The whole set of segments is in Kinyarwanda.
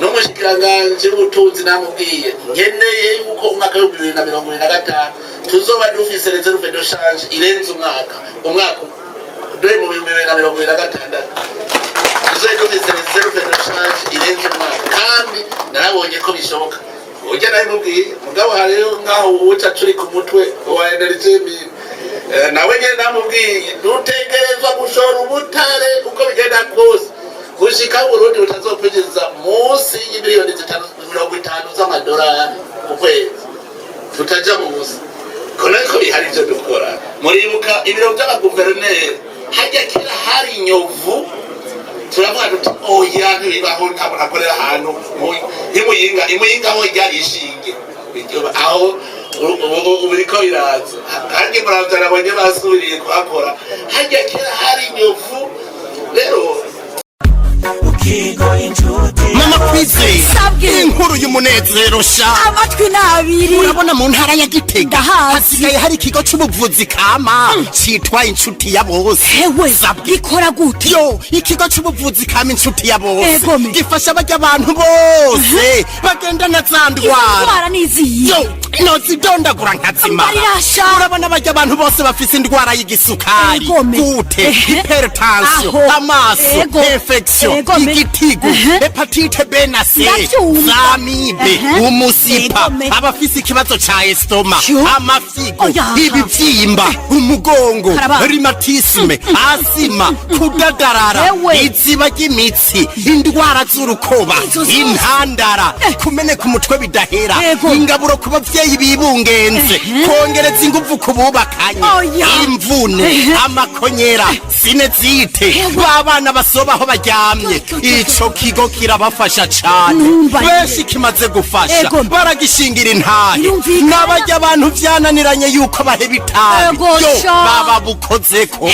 n'umushikiranganje w'ubutunzi namubwiye nkeneye yuko umwaka wa 2025 tuzoba dufise reserve de change irenze umwaka dore mu 2026 tuzoba dufise reserve de change irenze umwaka kandi narabonye ko bishoboka ujya nawe mubwiye mugabo hariyo ngaho uca turi ku mutwe wa energy nawe nyene namubwiye dutegerezwa gushora ubutare uko bigenda kose gushika Burundi butazokwinjiza munsi y'imiliyoni 50 z'amadolari ku kwezi tutaja munsi koneko bihari byo dukora muribuka ibiro by'abaguverineri hajya kera hari inyovu turavuga tuti oya ntibibaho ntabwo akorera ahantu imuyinga aho ryari ishinge aho uburiko biraza kandi muravyara abonye basubiriye kuhakora hajya kera hari inyovu rero Mama Kwizera inkuru y'umunezero sha amatwi nabiri urabona mu ntara ya Gitega hasigaye hari ikigo c'ubuvuzi kama citwa inshuti ya bose hewe gikora gute yo ikigo c'ubuvuzi kama inshuti ya bose gifasha abajya abantu bose bagenda na zandwara nizi yo nozidondagura nkazima urabona abajya abantu bose bafise indwara y'igisukari gute hypertension amaso infection igitigu hepatite B na C zamibe umusipa abafise ikibazo ca estoma amafigo ibivyimba umugongo rheumatisme asima kudadarara iziba ry'imitsi indwara z'urukoba intandara kumeneka umutwe bidahera ingaburo ku bavyeyi bibungenze kongereza inguvu ku bubakanye imvune amakonyera sinezite babana basobaho baryamye ico kigo kirabafasha cane benshi kimaze gufasha baragishingira intahe n'abajya abantu vyananiranye yuko baheba itabi baba bukozeko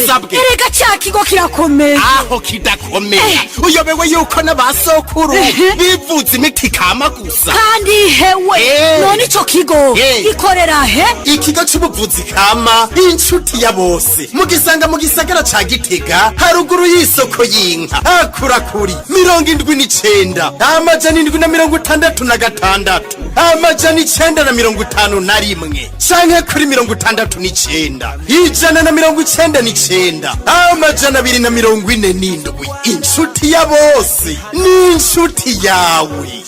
sabwe erega cya kigo kirakomeye aho kidakomeye uyobewe yuko n'abasokuru bivuza imiti kama gusa kandi hewe none ico kigo gikorera he ikigo c'ubuvuzi kama inshuti ya bose mugisanga mu gisagara ca Gitega haruguru y'isoko y'inka akurakuri 79 amajana 766 amajana 951 canke kuri 69 ijana na 99 amajana 247 inshuti ya bose ni inshuti yawe.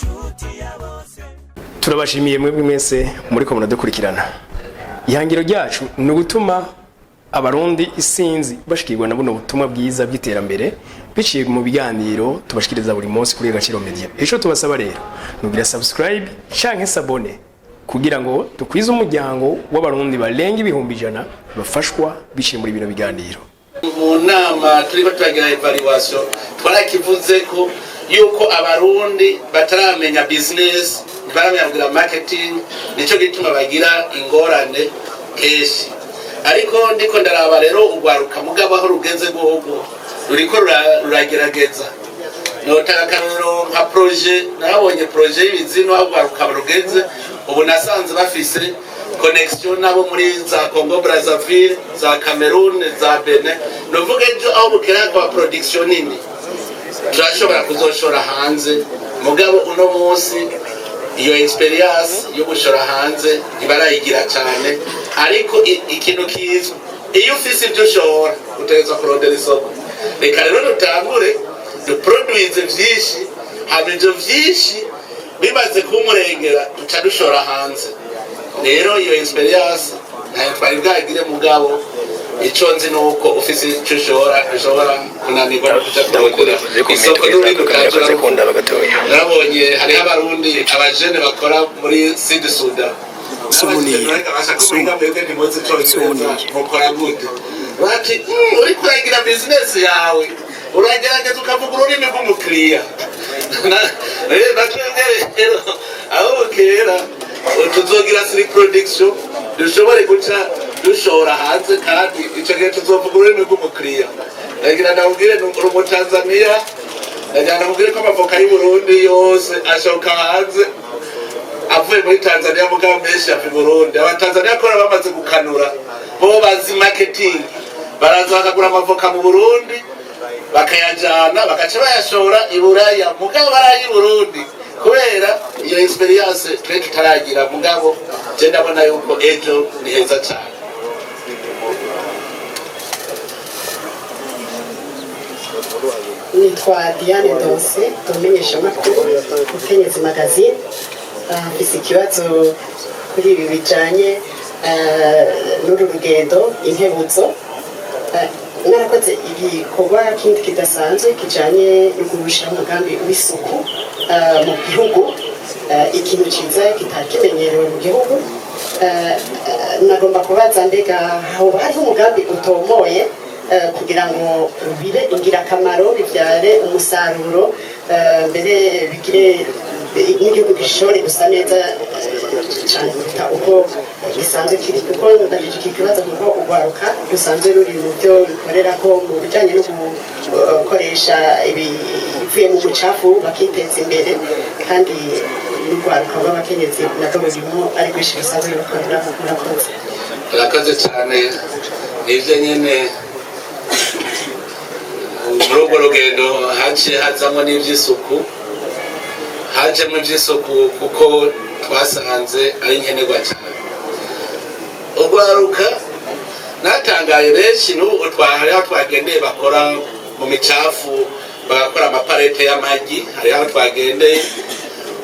Turabashimiye mwebwe mwese muriko muradukurikirana. Ihangiro ryacu ni ugutuma abarundi isinzi bashikirwa na buno butumwa bwiza bw'iterambere biciye mu biganiro tubashikiriza buri munsi kuri Agaciro Media. Ejo tubasaba rero nugira subscribe canke sabone kugira ngo dukwize umuryango w'abarundi barenga 100,000 bafashwa biciye muri bino biganiro. Mu nama turi batwagira evaluation twarakivuze ko yuko abarundi bataramenya business baramenya marketing nico gituma bagira ingorane keshi ariko ndiko ndaraba rero ugwaruka mugabo aho rugenze gogo ruriko ruragerageza notaka kanuro nka projet nabonye projet y'ibizino aho ugwaruka rugenze ubu nasanze bafise connection nabo muri za Congo Brazzaville za Cameroon za Benin novuga ejo aho bukera kwa production nini turashobora kuzoshora hanze mugabo uno munsi iyo experience yo gushora hanze ibarayigira cyane ariko ikintu kizo iyo ufise ibyo ushora utegeza kurondera isoko reka rero dutangure duproduce vyinshi habyo vyinshi bimaze kumurengera tucadushora hanze rero iyo experience ntayo twari bwagire mugabo ico nzi nuko ufise icyo ushobora kunanirwa kuja kurondera isoko n'ibindi ukunda bagatoya nabonye hari abarundi abajene bakora muri Sud Sudan mukora gute bati uri kuragira business yawe uragerageza ukavuga ururimi rw'umukiriya rero aho kera tuzogira siri production dushobore guca dushora hanze kandi icyo gihe tuzovuga ururimi rw'umukiriya ndagira ndabwire n'umu Tanzania ndagira ndabwire ko amavoka y'u Burundi yose ashoka hanze avuye muri Tanzania mugabo menshi afi Burundi abatanzania kora bamaze gukanura bo bazi marketing baraza bakagura amavoka mu Burundi bakayajana bagaca bayashora i Buraya mugabo barayi Burundi kubera iyo experience twe tutaragira mugabo je ndabona yuko ejo ni heza cyane. Nitwa Diane Donse tumenyesha makuru Mukenyezi magazine afise ikibazo kuri ibi bijanye n'uru rugendo inkebuzo narakoze ibikorwa kindi kidasanzwe kijanye no kurusha umugambi w'isuku mu gihugu ikintu ciza kitakimenyerewe mu gihugu nagomba kubaza mbega aho hariho umugambi utomoye kugira ngo bibe ingirakamaro bibyare umusaruro mbere bigire n'igihugu gishobore gusa neza cyane kuruta uko gisanzwe kiri kuko ndabije iki kibazo kuko urwaruka rusanzwe ruri mu byo bikorera ko mu bijyanye no gukoresha ibivuye mu bucafu bakiteza imbere kandi n'urwaruka rw'abakenyezi nabwo rurimo ari rwinshi rusanzwe rukorera murakoze. Murakoze cyane nibyo nyine muri urwo rugendo haciye hazamo n'iby'isuku hajemo iby'isuku kuko twasanze ari nkenerwa cyane. Urwaruka natangaye benshi n'ubu hariho twagendeye bakora mu micafu bagakora amaparete y'amagi hariho aho twagendeye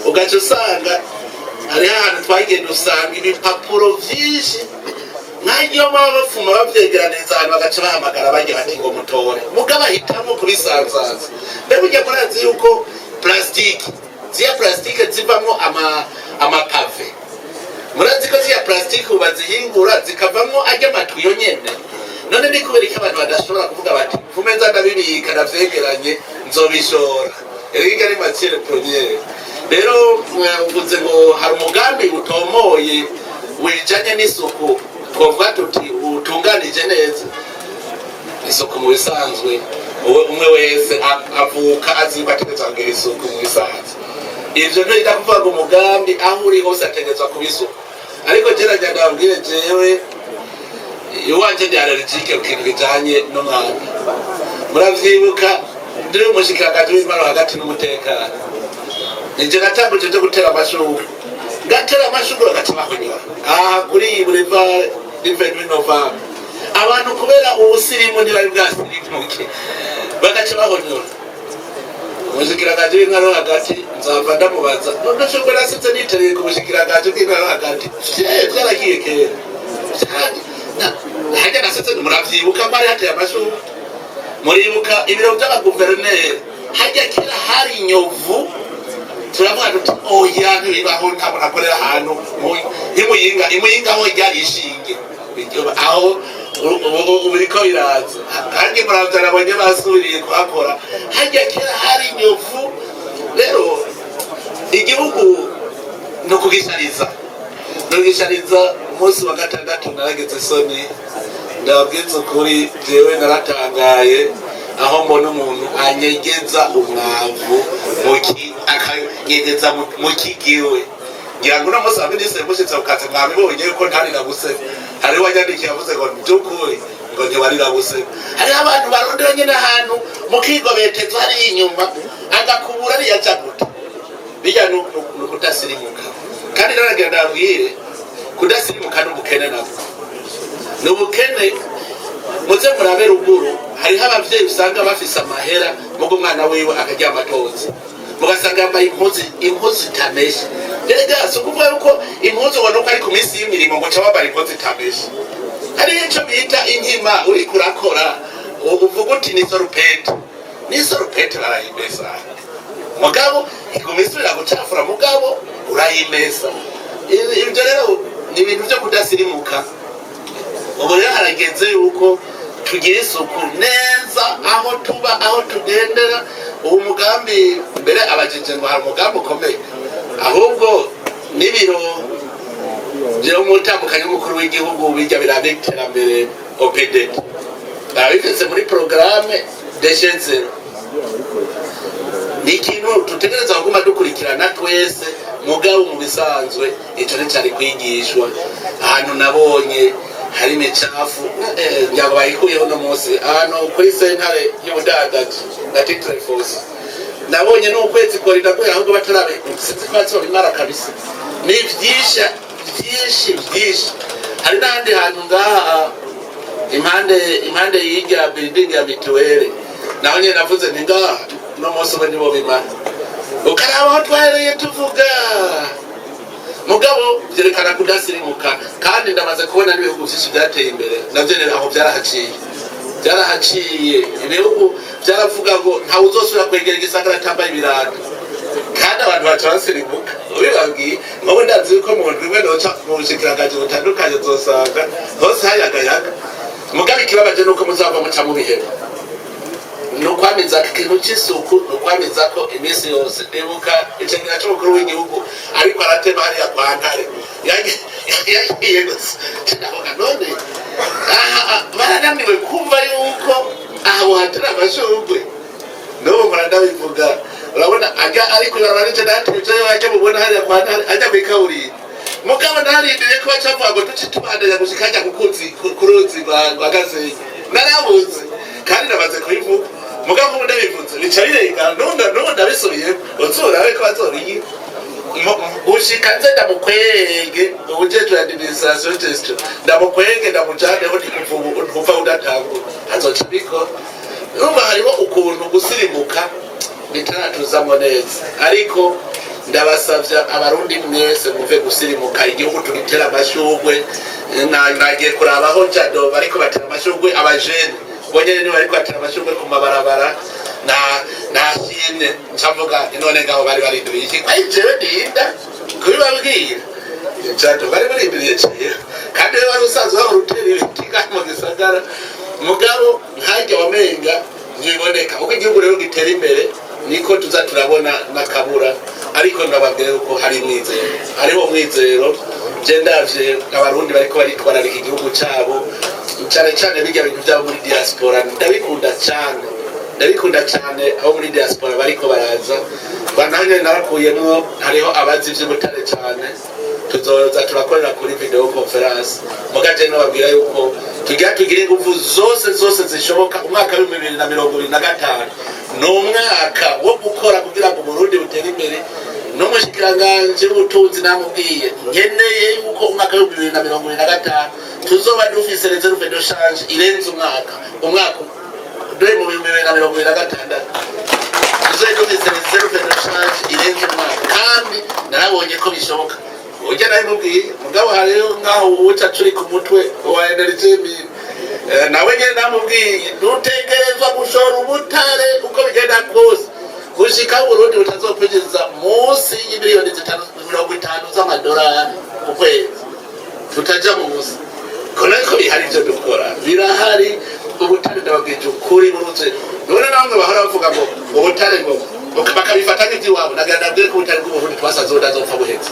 ugaca usanga hariho ahantu twagenda usanga ibipapuro byinshi nk'ayo baba bapfuma babyegeraniriza ahantu bagaca bahamagara bajya bati ngo mutore mugabo ahitamo kubisanzaza mbega ujya murazi yuko ziya plastique zivamo amapave murazi ko ziya plastique bazihingura zikavamo ajya amatuyo nyene none ni kubera ko abantu badashobora kuvuga bati kumeza ndabibika ndavyegeranye nzobishora erega ari matière première rero uvuze ngo hari umugambi utomoye wijanye n'isuku twovuga tuti utunganije neza isuku mu bisanzwe umwe wese avuka aziba ategetswe kugira isuku mu bisanzwe ivyo ntibida kuvuga ngo umugambi aho uri hose ategetswe kuba isuku ariko gerageza ndabwire jewe iwanje ndi allergique ku kintu bijanye n'umwanda muravyibuka ndiri umushikiranganje w'intwaro hagati n'umutekano nije natambuje cyo gutera amashurwe gatera amashurwe agaca bahonyora aha kuri Boulevard d'Invenue Nova abantu kubera ubusirimu ntibari bwasirimuke bagaca bahonyora umushikiranganje w'intwaro hagati nzava ndamubaza none shurwe nasitse nitereye ku mushikiranganje w'intwaro hagati byaragiye kera hajya nasitse muravyibuka mbari hateye amashurwe muribuka ibiro by'abaguverineri hajya kera hari inyovu turavuga tuti oya ntibibaho ntabwo nakorera ahantu imuyinga aho ryari ishinge aho biriko biraza kandi muravya nabonye basubiriye kuhakora hajya kera hari inyovu rero igihugu no kugishariza umunsi wa gatandatu narageze soni ndababwiza ukuri jewe naratangaye aho mbona umuntu anyegeza umwavu akanyegeza mu kigiwe ngira ngo uno munsi wa minisitiri mushitse ukatse mwabibonye yuko ntarira guseka hariho wanyandikiye avuze ngo by'ukuri ngo ntiwarira guseka hariho abantu barondera nyine ahantu mu kigobeteza hariya inyuma agakubura ariya jaguta bijya ni ukudasirimuka kandi naragira ndabwire kudasirimuka n'ubukene nabwo ni ubukene muze murabe ruguru hariho abavyeyi usanga bafise amahera mugo umwana wiwe akaryama atoze mugasanga yambaye impuzu itameshe rega si ukuvuga yuko impuzu ubona ko ari ku minsi y'imirimo ngo ca wambara impuzu itameshe hariho ico bita inkima uriko urakora uvuga uti ni sorupete barayimesa mugabo iguma isubira gucafura mugabo urayimesa ivyo rero ni ibintu vyo kudasirimuka ubu rero harageze yuko tugira isuku neza aho tuba aho tugendera ubu mugambi mbere abajeje ngo hari umugambi ukomeye ahubwo n'ibiro byo mutambukanye umukuru w'igihugu bijya birabe iterambere OPD barabifise muri programme Déchet Zero ni ikintu tutegereza kuguma dukurikirana twese mugabo mu bisanzwe ico nicari kwigishwa ahantu nabonye hari imicafu ngira ngo bayikuyeho no munsi ahantu kuri sentare y'ubudandaji na titre fosse nabonye n'ukwezi korida ko ahubwo batarabe sinzi bimara kabisa ni byinshi hari n'ahandi hantu ngaha impande y'irya building ya mituweli naho nyine navuze ni ngaha no munsi ubu nibo bimara ukaraba aho twahereye tuvuga mugabo byerekana kudasirimuka kandi ndamaze kubona n'ibihugu byinshi byateye imbere navyo rero aho byarahaciye ibihugu byaravuga ngo ntawe uzosubira kwegera igisagara atambaye ibirato kandi abantu batarasirimuka ubibabwiye ngobo ndazi yuko mu ndwi noca mu bushikiranganje butandukanye uzosanga hose hayagayaga mugabo ikibabaje nuko muzava muca mu bihero nukwamiza ikintu cy'isuku nukwamiza ko iminsi yose ndibuka icengera cy'umukuru w'igihugu ariko aratema hariya kwa Ntare yagiye gusa ndavuga none barananiwe kumva yuko aho hatari amashurwe n'ubu ndabivuga urabona ariko barabanje natuje yajya mubona hariya kwa Ntare ajya kwikaburira mugabo narindiriye ko bacavuga ngo duce tubandanya gushikajya kuruzi rwa Gasenyi narabuze kandi nabaze kubivuga mugabo ubu ndabivuze bica birenga nunda bisubiye uzura we ko bazoriye ushika nze ndamukwege ubujeje administration test ndamukwege ndamujaneho ndikuva udatangura azoca biko urumva hariho ukuntu gusirimuka bitaratuzamo neza ariko ndabasavya abarundi mwese muve gusirimuka igihugu tugitera amashurwe nagiye kurabaho jado bariko batera amashurwe abajene bonyene ni bariko batera amashurwe ku mabarabara na shine ncavuga none ngaho bari barinduye iki jewe ndinda kubibabwira jado bari barindiriye cyera kandi wari usanzwe aho rutera ibiti mu gisagara mugabo nkajya wamenga ntiboneka uko igihugu rero gitera imbere niko tuza turabona nakabura ariko ndababwira uko hari mwizero hariho mwizero je ndavye abarundi bariko baritwararika igihugu cabo cyane bijya bintu byabo muri diaspora ndabikunda cyane aho muri diaspora bariko baraza bananye narakuyemo hariho abazi ivy'ubutare cyane tuzoza turakorera kuri video conference mugaje nababwira yuko tugira ingufu zose zishoboka umwaka wa 2025 n'umwaka wo gukora kugira ngo Burundi butere imbere n'umushikiranganje w'ubutunzi namubwiye nkeneye yuko umwaka wa 2025 tuzoba dufise reserve de change irenze umwaka dore mu 2026 tuzoba dufise reserve de change irenze umwaka kandi narabonye ko bishoboka ujya nabimubwiye mugabo hariyo ngaho uca turi ku mutwe wa energy nawe nyine namubwiye dutegerezwa gushora ubutare uko bigenda kose gushika Burundi butazopegeza munsi y'imiliyoni 50 z'amadolari ku kwezi tutaja munsi ko bihari ibyo dukora birahari ubutare ndababwije ukuri buruze none namwe bahora bavuga ngo ubutare ngo bakabifata nk'iby'iwabo nagandabwire ko ubutare bw'Uburundi twasazoda zopfa buhetse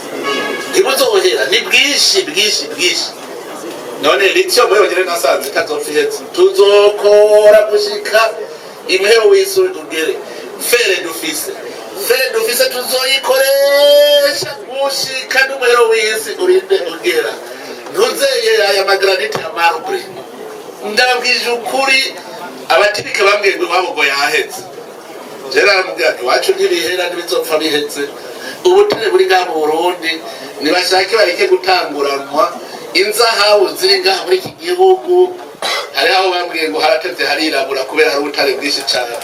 ntibuzohera ni bwinshi none lithium wewe ngere nasanze kazopfihetse tuzokora gushika imhero wisugere fere dufise tuzoyikoresha gushika n'umhero wisi urinde ugera ntuzeye aya magranite ya marble ndabwije ukuri abatibike bambwiye ngo babo yahetse jera mubwira ati wacu ntibihera ntibizopfa bihetse ubutare buri ngaho mu Burundi nibashake bareke gutanguranwa inzahabu ziri ngaho muri iki gihugu hari aho bambwiye ngo haratevye harirabura kubera hari ubutare bwinshi cyane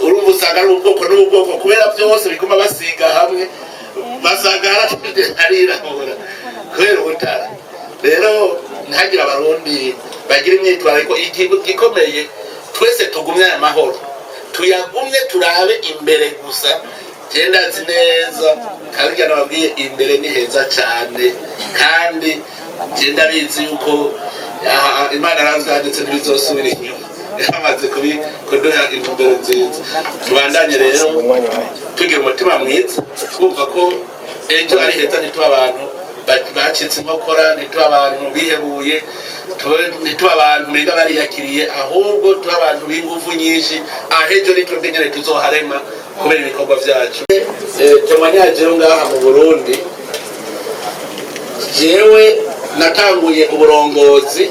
urumva usanga ari ubwoko n'ubwoko kubera byose biguma basiga hamwe basanga haratevye harirabura kubera ubutare rero ntagira abarundi bagira imyitwarariko igikomeye twese tugumye aya mahoro tuyagumye turabe imbere gusa genda nzi neza kandi nababwiye imbere ni heza cyane kandi genda bizi yuko Imana arazanditse n'ibizosubira inyuma yamaze kuduha intumbero nziza tubandanye rero tugira umutima mwiza twumva ko ejo ari heza ntituba abantu bacitse inkokora ntituba abantu bihebuye ntituba abantu biga bariyakiriye ahubwo tuba abantu b'ingufu nyinshi ahejo nitwebwe nyene tuzoharema kubera ibikorwa vyacu temanyajeho ngaha mu Burundi jewe natanguye uburongozi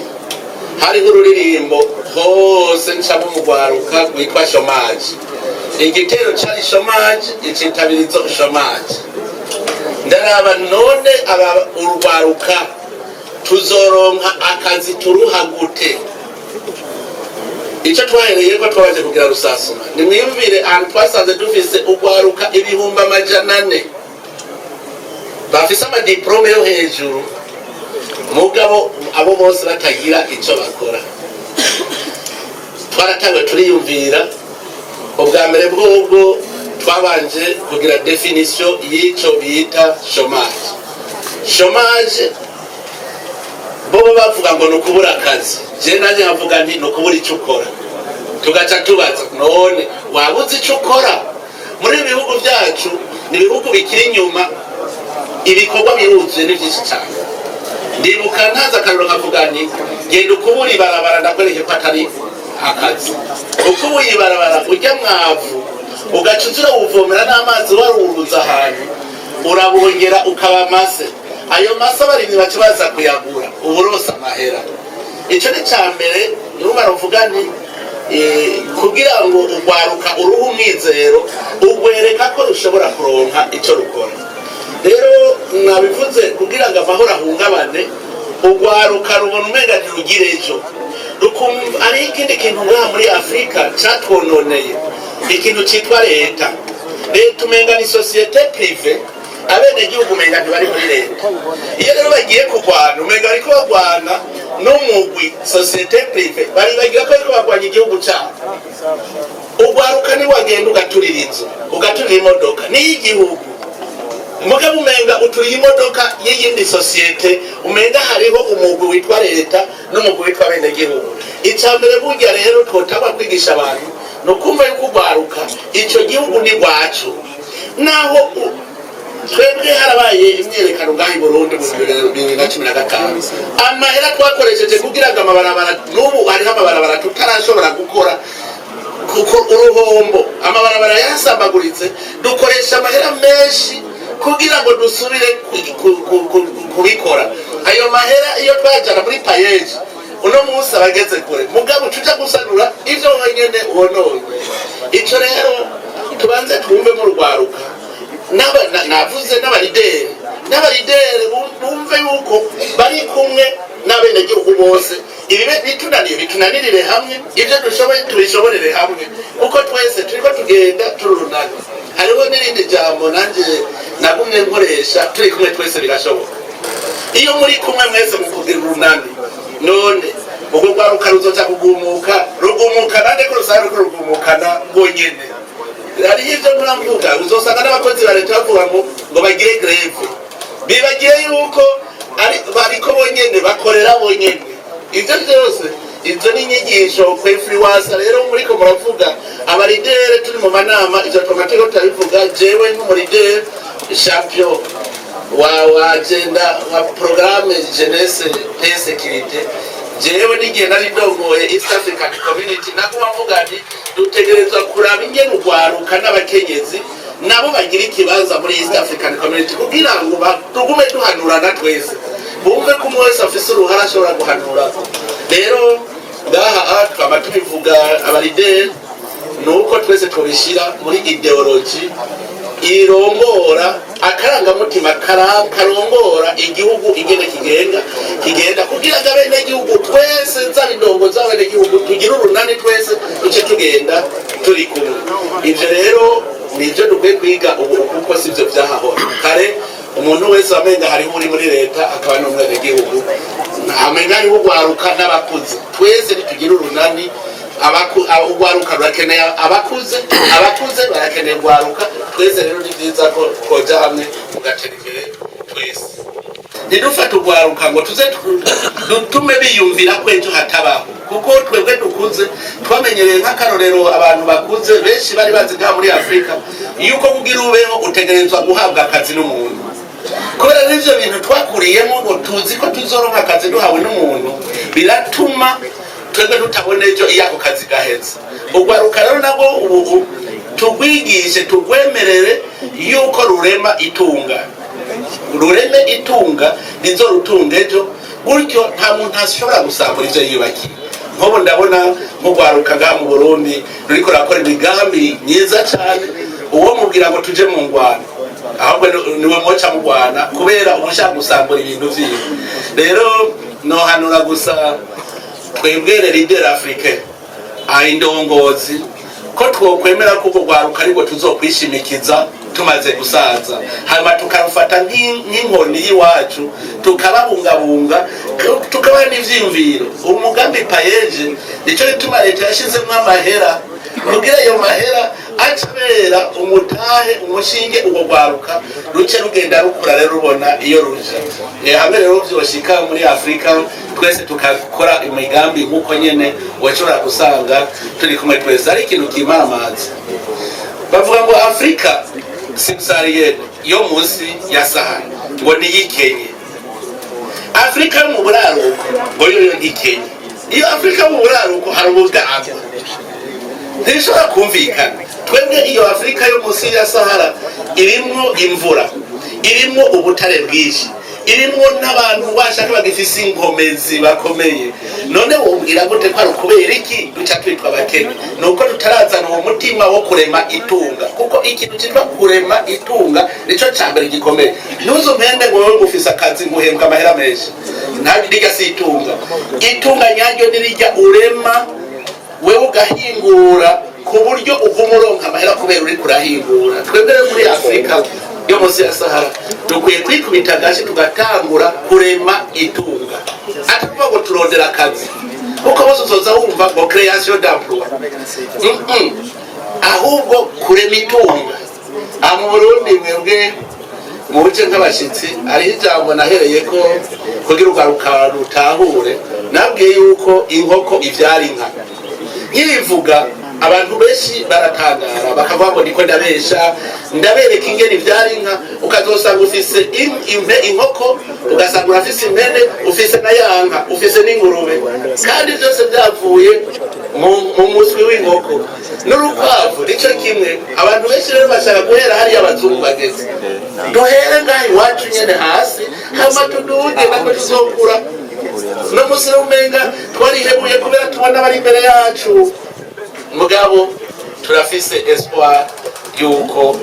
hariho ururirimbo hose ncamo umugwaruka rwitwa shomaje. Igitero cari shomaje, icitabirizo shomaje. Ndaraba none urwaruka tuzoronka akazi turuha gute? Icyo twahereye ko twaje kugira rusasuma nimwiyumvire ahantu twasanze dufise urwaruka 400 bafise amadiplome yo hejuru, mugabo abo bose batagira icyo bakora. Twaratangwe turiyumvira ubwa mbere bw'ubwo twabanje kugira definition y'icyo bita chômage. Chômage bobo bavuga ngo nukubura akazi, je naje havuga nti nukubura icyo ukora. Tugaca tubaza none wabuze icyo ukora? Muri ibihugu byacu ni ibihugu bikiri inyuma, ibikorwa biruzuye ni byinshi cyane. Ndibuka ntaza akariro nkavuga nti genda ukubura ibarabara ndakwereke ko atari akazi. Ukubura ibarabara ujya mwavu ugacuzura uvomera n'amazi waruruza ahantu urabongera ukaba mase, ayo mase abarimyi bakibaza kuyagura uburosa amahera. Icyo ni cya mbere niho baravuga nti kugira ngo urwaruka uruhu umwizero ugwereka ko rushobora kuronka icyo rukora. Rero nabivuze kugira ngo amahoro ahungabane, urwaruka rubona umenga ntirugire ejo. Ari ikindi kintu ngaha muri Afurika cyatwononeye, ikintu cyitwa leta. Leta umenga ni sosiyete prive, abenegihugu umenga ntibari muri leta. Iyo rero bagiye kurwana umenga bariko barwana n'umugwi sosiyete prive, bari bagira ko ariko barwanya igihugu cyabo. Urwaruka ni wagenda ugaturira inzu, ugaturira imodoka n'iy'igihugu, mugabo umenga uturiye imodoka y'iyindi sosiyete, umenga hariho umugwi witwa leta n'umugwi witwa abenegihugu. Icyambere burya rero twotaba kwigisha abantu nukumva yuko urwaruka icyo gihugu ni rwacu. Naho twebwe harabaye imyerekano ngaho i Burundi mu 2015, amahera twakoresheje kugira ngo amabarabara, n'ubu hariho amabarabara tutarashobora gukora kuko uruhombo, amabarabara yasambaguritse, dukoresha amahera menshi kugira ngo dusubire kubikora. Ayo mahera iyo twajana muri payeje uno munsi abageze kure, mugabo tuja gusanura ivyo wenyene ubononye. Ico rero tubanze twumve mu rwaruka, navuze n'abarideri bumve yuko bari kumwe n'abenegihugu bose. Ibibe bitunanirire hamwe, ibyo dushoboye tubishoborere hamwe, kuko twese turiko tugenda turunana. Hariho n'irindi jambo nanje nagumye nkoresha, turi kumwe twese bigashoboka. Iyo muri kumwe mwese mukugira urunani, none ubwo rwaruka ruzoca rugumuka nande ko rusanga rugumukana bonyene. Hari ivyo muravuga uzosanga n'abakozi ba leta bavuga ngo bagire greve, bibagiye yuko bariko bonyene bakorera bonyene. Ivyo byose izo ni inyigisho ku influencer. Rero muriko muravuga abaridere turi mu manama, ivyo tomatiko tutabivuga. Jewe nk'umuridere champion wa agenda wa programme jeunesse et sécurité, jewe n'igihe nari ndongoye East African Community, nakuba mvuga nti dutegerezwa kuraba ingene urwaruka n'abakenyezi nabo bagira ikibanza muri East African Community, kugira ngo tugume duhanurana twese, bumve ko umwe wese afise uruhara ashobora guhanura. Rero ngaha twaba tubivuga abarideri, nuko twese tubishira muri ideology irongora akarangamutima karongora igihugu ingene kigenda kugira ngo abenegihugu twese nzabindongo z'abenegihugu tugire urunani twese duce tugenda turi kumwe. Ivyo rero nivyo dukwiye kwiga ubu, kuko sivyo vyahahora kare. Umuntu wese amenga hariho uri muri leta akaba n'umwenegihugu, amenga hariho urwaruka n'abakuze, twese nitugire urunani. Urwaruka rurakeneye abakuze barakeneye urwaruka, twese rero ni byiza ko twoja hamwe tugatera imbere twese. Ntidufate urwaruka ngo tuze dutume biyumvira ko ejo hatabaho, kuko twebwe dukuze twamenyereye nk'akarorero. Abantu bakuze benshi bari bazi ngaha muri Afurika yuko kugira ubeho utegerezwa guhabwa akazi n'umuntu, kubera n'ivyo bintu twakuriyemo ngo tuzi ko tuzoronka akazi duhawe n'umuntu, biratuma twebwe tutabona ejo iyo ako kazi gaheze. Urwaruka rero nabwo ubu tugwigishe, tugwemerere yuko rurema itunga nizo rutunga ejo, gutyo nta muntu ashobora gusambura ivyo yiyubakiye. Nk'ubu ndabona nk'urwaruka ngaha mu Burundi ruriko rakora imigambi myiza cane, uwo mubwira ngo tuje mu ngwano ahubwo niwe moca mu Rwanda kubera umushaka gusambura ibintu vyiwe. Rero nohanura gusa twebwere leader Afrique indongozi ko twokwemera ko urwaruka ariko tuzokwishimikiza tumaze gusaza, hanyuma tukarufata nk'inkoni y'iwacu tukababungabunga tukabaha n'ivyiyumviro. Umugambi payeje nico gituma leta yashizemwo amahera kugira ayo mahera acabera umutahe umushinge urwo rwaruka ruce rugenda rukura rero rubona iyo ruja. Hamwe rero vyoshika muri Afrika twese tukakora imigambi nk'uko nyene washobora gusanga turi kumwe twese. Ari ikintu kimamaza bavuga ngo Afrika subsaharienne yo munsi ya Sahara ngo niyikenye, Afrika mu buraruko ngo yo ntikenye. Iyo Afrika mu buraruko hari ubudahagwa ntishobora kumvikana. Twebwe iyo Afrika yo munsi ya Sahara irimwo imvura, irimwo ubutare bwinshi, irimwo n'abantu bashaka bagifise inkomezi bakomeye. None wombwira gute ko ari kubera iki duca twitwa abakene? Nuko tutarazana uwo mutima wo kurema itunga, kuko ikintu cyitwa kurema itunga nico cambere gikomeye. Ntuzumpende ngo wowe ufise akazi nguhembwa amahera menshi, ntabwo si itunga. Itunga nyaryo nirijya urema wewe ugahingura ku buryo uvuma uronka amahera kubera uri kurahingura. Twebwe muri Afrika yo munsi ya Sahara dukwiye kwikubita gashi tugatangura kurema itunga, atavuga ngo turondera akazi kuko bose uzoza wumva ngo création d'emploi, ahubwo kurema itunga. Mu Burundi mwebwe mu bice nk'abashitsi ari ijambo nahereye ko kugira ugaruka rutahure, nabwiye yuko inkoko ivyara inka. Nkirivuga abantu benshi baratangara bakavuga ngo ndiko ndabesha, ndabereka ingene ivyara inka, ukazosanga ufise inkoko, ugasanga urafise impene, ufise na yanka, ufise n'ingurube, kandi byose byavuye mu muswi w'inkoko. N'urukwavu nico kimwe. Abantu benshi rero bashaka guhera hariya abazungu bageze, duhere ngaha iwacu nyene hasi hama tuduge nako tuzokura. No musi umenga twarihebuye kubera tubona bari imbere yacu, mugabo turafise espoir yuko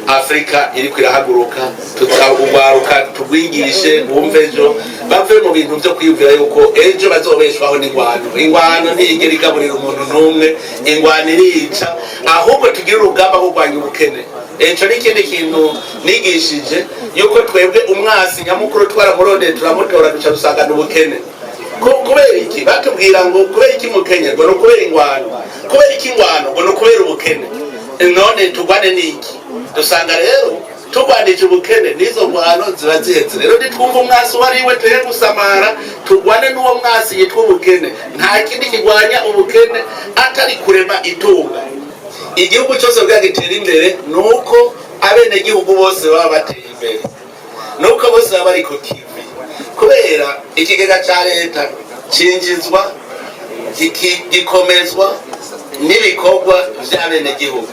Afrika iri kwirahaguruka, tutagwaruka tugwigishe bumve ejo bave mu bintu byo kwiyumvira yuko ejo bazobeshwaho n'ingwano. Ingwano ntigera igaburira umuntu n'umwe, ingwano irica, ahubwo tugira urugamba rwo kurwanya ubukene. Ejo n'ikindi kintu nigishije yuko twebwe umwasi nyamukuru twaramurondeye turamutora duca dusangana ubukene. Kubera iki batubwira ngo kubera iki mukenya ngo no kubera ingwano, kubera iki ingwano ngo no kubera ubukene. None tugwane niki? Dusanga rero tugwanije ubukene n'izo ngwano ziba zihetse. Rero nditwumva umwasi wariwe tuhe gusamara tugwane n'uwo mwasi yitwa ubukene. Nta kindi kigwanya ubukene atari kurema itunga. Igihugu cyose bwagitera imbere nuko abene gihugu bose baba bateye imbere, nuko bose baba bari ku kivi. Kubera ikigega ca leta cinjizwa gikomezwa n'ibikorwa vy'abene gihugu.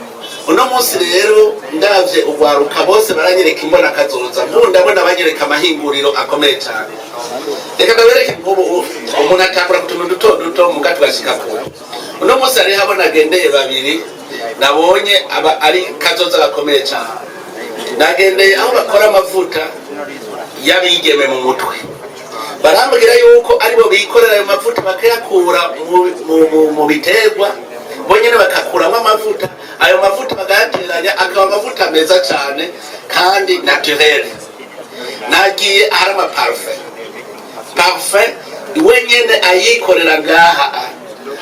Uno munsi rero ndavye ugwaruka bose baranyereka imbona kazoza, ndabona banyereka amahinguriro akomeye cyane. Reka ndabereke nk'ubu umuntu atangura kutuntu duto duto mu gatwa gashikako. Uno munsi ari habona gendeye babiri nabonye aba ari kazoza gakomeye cyane. Nagendeye aho bakora amavuta yabigeme mu mutwe, barambwira yuko aribo bikorera ayo mavuta bakayakura mu biterwa, bonyene bakakuramo amavuta, ayo mavuta bagayateranya akaba amavuta meza cyane kandi naturel. Nagiye ahari amaparfum wenyene ayikorera ngaha,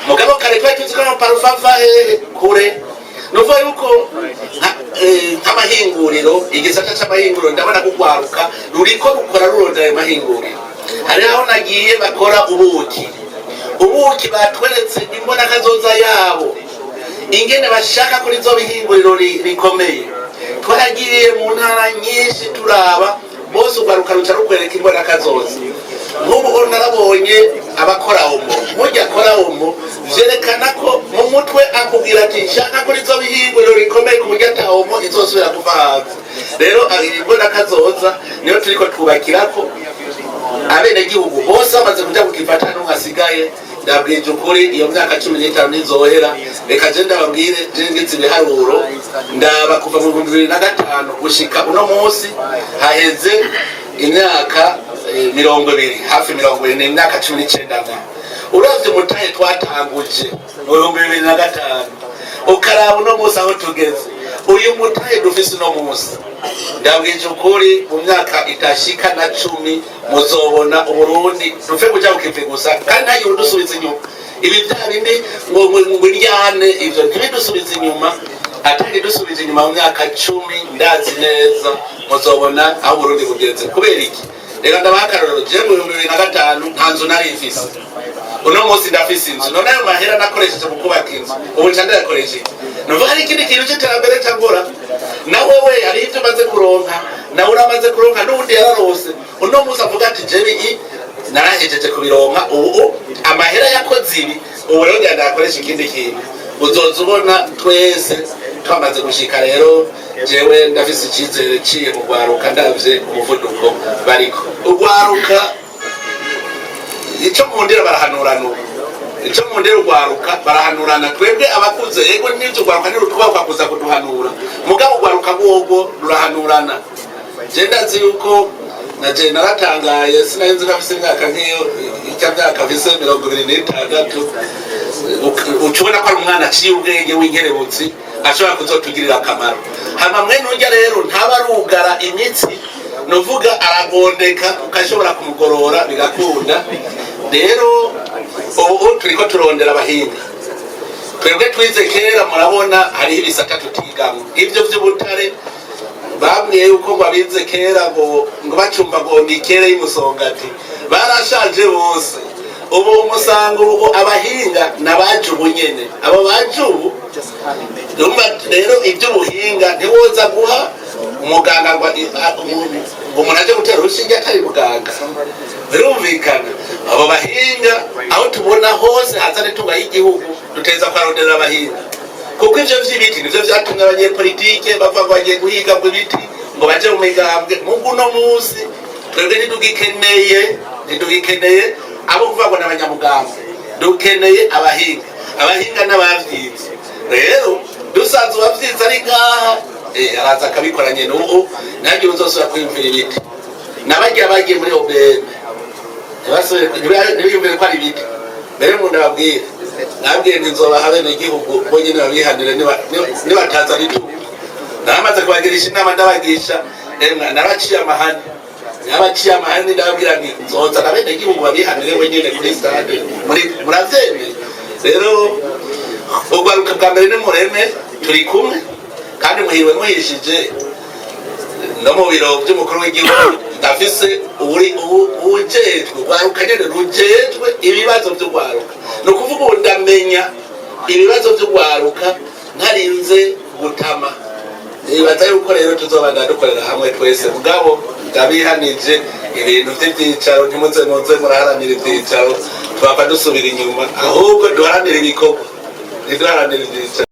mugabo kare twari tuzi ko amaparfum ava hehe kure. Nuva yuko nk'amahinguriro, igisata c'amahinguriro ndabona kugwaruka ruriko rukora rurondera ayo mahinguriro. Hari aho nagiye bakora ubuki batweretse imbona kazoza yabo ingene bashaka kuri zo bihinguriro rikomeye. Twaragiye mu ntara nyinshi turaba bose ugaruka ruca rukwereka imbona kazoza. Nk'ubu narabonye abakora homo, mujya akora homo vyerekana ko mu mutwe akubwira ati nshaka kuri zo bihinguriro rikomeye ku buryo ata homo izosubira kuva hanze. Rero imbona kazoza niyo turiko twubakirako abenegihugu bose bamaze kuja kukifata n'umwasigaye ndabwije ukuri iyo myaka 15 nizohera reka je ndababwire je ngize ibiharuro ndaba kuva mu 2005 gushika uno munsi haheze imyaka 20 hafi 20 imyaka 19 uravye umutahe twatanguje mu 2005 ukaraba uno munsi aho tugeze uyu mutahe dufise uno munsi ndabwije ukuri mu myaka itashika na 10 muzobona uburundi dufe kuja kukive gusa kandi nta yindi dusubiza inyuma ibi byabindi ngo iryane ivyo ntibidusubiza inyuma atari dusubiza inyuma mu myaka 10 ndazi neza muzobona aho Burundi bugeze kubera iki reka ndabakaroro je mu 2005 nta nzu nari ifise uno munsi ndafise inzu none ayo mahera nakoresheje mu kubaka inzu ubu nca yakoresheje nuvuga hari ikindi kintu cy'iterambere cyangora nawe we hari ivyo maze kuronka nawe uramaze kuronka n'ubundi yararose uno munsi avuga ati jewe narahejeje kubironka ubu amahera yakoze ibi ubu rero ndakoresha ikindi kintu uzoza ubona twese twamaze gushika rero jewe ndafise icyizere ciye mu gwaruka ndavye umuvuduko bariko ugwaruka ico mundira barahanurana ico mundira ugwaruka barahanurana twebwe abakuze yego n'ivyo gwaruka nirutwabuka kuza kuduhanura mugabo ugwaruka bwogo rurahanurana je ndazi yuko naje naratangaye sinayenze kafise imyaka nk'iyo icyamyaka vise 26 ucubona ko ari umwana aciye ubwenge w'inkerebutsi ashobora kuzotugirira akamaro hama mwene urya rero ntabarugara imitsi nuvuga aragondeka ukashobora kumugorora bigakunda rero ubu turiko turondera abahinga twebwe twize kera murabona hariho ibisata tutigamo ivyo vy'ubutare bamwe uko babize kera ngo bacumba ngo nikere y'umusongati barashaje bose ubu umusango ubu abahinga nabajubu nyene abo bajubu ndumva rero iby'ubuhinga ntiwoza guha umuganga ngo umuntu aje gutera urushinge atari muganga birumvikana abo bahinga aho tubona hose hazane tunga y'igihugu duteza kwarondera abahinga kuko ivyo vy'ibiti nivyo vyatumye abanyepolitike bava ngo bagiye guhiga ngo ibiti ngo baje mu migambwe muguno munsi twebwe ntidugikeneye abo kuvuga ngo n'abanyamugambwe dukeneye abahinga n'abavyize rero dusanzwe bavyize ari ngaha araza akabikora nyene ubu nanjye uzosubira kwiyumvira ibiti n'abagiye bagiye muri OBM ntibiyumvire ko ari ibiti mbere mu ndababwira nabwiye nzobaha abenegihugu bonyene babihanire nibataza n'itugu naramaze kubagirisha inama ndabagisha naraciye amahani ndababwira nti nzoza n'abenegihugu babihanire bonyene kuri stade muravyemeye rero urwaruka bwa mbere n'umureme turi kumwe kandi muhiwe muhishije no mu biro by'umukuru w'igihugu ndafise ujejwe urwaruka nyene rujejwe ibibazo by'urwaruka ni ukuvuga ubu ndamenya ibibazo by'urwaruka ntarinze gutama nibaza yuko rero tuzobanda dukorera hamwe twese mugabo ndabihanije ibintu by'ibyicaro ntimuze muraharanira ibyicaro twapfa dusubira inyuma ahubwo duharanira ibikorwa ntiduharanira ibyicaro